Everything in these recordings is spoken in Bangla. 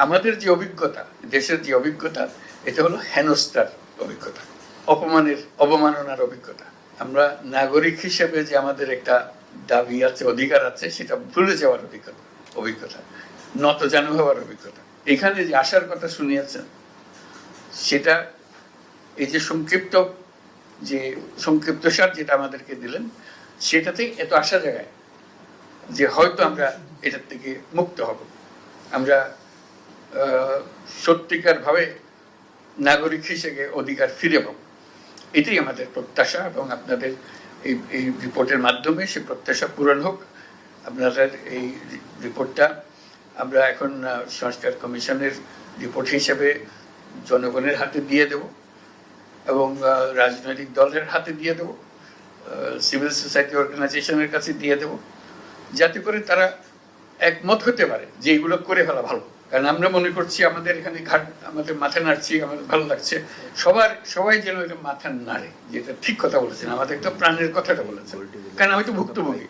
আমাদের যে অভিজ্ঞতা, দেশের যে অভিজ্ঞতা, এটা হলো হেনস্থার অভিজ্ঞতা, অবমাননার অভিজ্ঞতা। আমরা নাগরিক হিসেবে যে আমাদের একটা দাবি আছে, অধিকার আছে, সেটা ভুলে যাওয়ার অভিজ্ঞতা, নত জানু হওয়ার অভিজ্ঞতা। এখানে যে আসার কথা শুনিয়েছেন, সেটা এই যে সংক্ষিপ্ত সার যেটা আমাদেরকে দিলেন, সেটাতেই এত আশা জায়গায় যে হয়তো আমরা এটার থেকে মুক্ত হব, আমরা সত্যিকার ভাবে নাগরিক হিসেবে অধিকার ফিরে পাব। এটাই আমাদের প্রত্যাশা, এবং আপনাদের এই রিপোর্টের মাধ্যমে সে প্রত্যাশা পূরণ হোক। আপনাদের এই রিপোর্টটা আমরা এখন সংস্কার কমিশনের রিপোর্ট হিসেবে জনগণের হাতে দিয়ে দেব, এবং রাজনৈতিক দলের হাতে দিয়ে দেব, সিভিল সোসাইটি অর্গানাইজেশনের কাছে দিয়ে দেব, যাতে করে তারা একমত হতে পারে যে এগুলো করে ফেলা ভালো। কারণ আমরা মনে করছি আমাদের এখানে আমাদের মাথা নাড়ছি, আমাদের ভালো লাগছে, সবাই যেন এটা মাথা নাড়ে, যেটা ঠিক কথা বলেছেন, আমাদের তো প্রাণের কথাটা বলেছেন। কারণ আমি তো ভুক্তভোগী,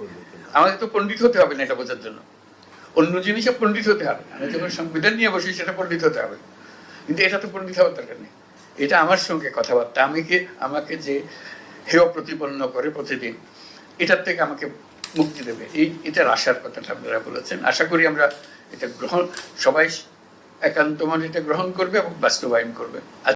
আমাদের তো পণ্ডিত হতে হবে না এটা বোঝার জন্য, অন্য জিনিসে পণ্ডিত হতে হবে। আমি যখন সংবিধান নিয়ে বসি সেটা পণ্ডিত হতে হবে, কিন্তু এটা তো পণ্ডিত হওয়ার দরকার নেই। এটা আমার সঙ্গে কথাবার্তা, আমাকে যে হেয় প্রতিপন্ন করে প্রতিদিন, এটার থেকে আমাকে মুক্তি দেবে, এটার আশার কথাটা আপনারা বলেছেন। আশা করি আমরা এটা সবাই একান্ত মনে এটা গ্রহণ করবে এবং বাস্তবায়ন করবে।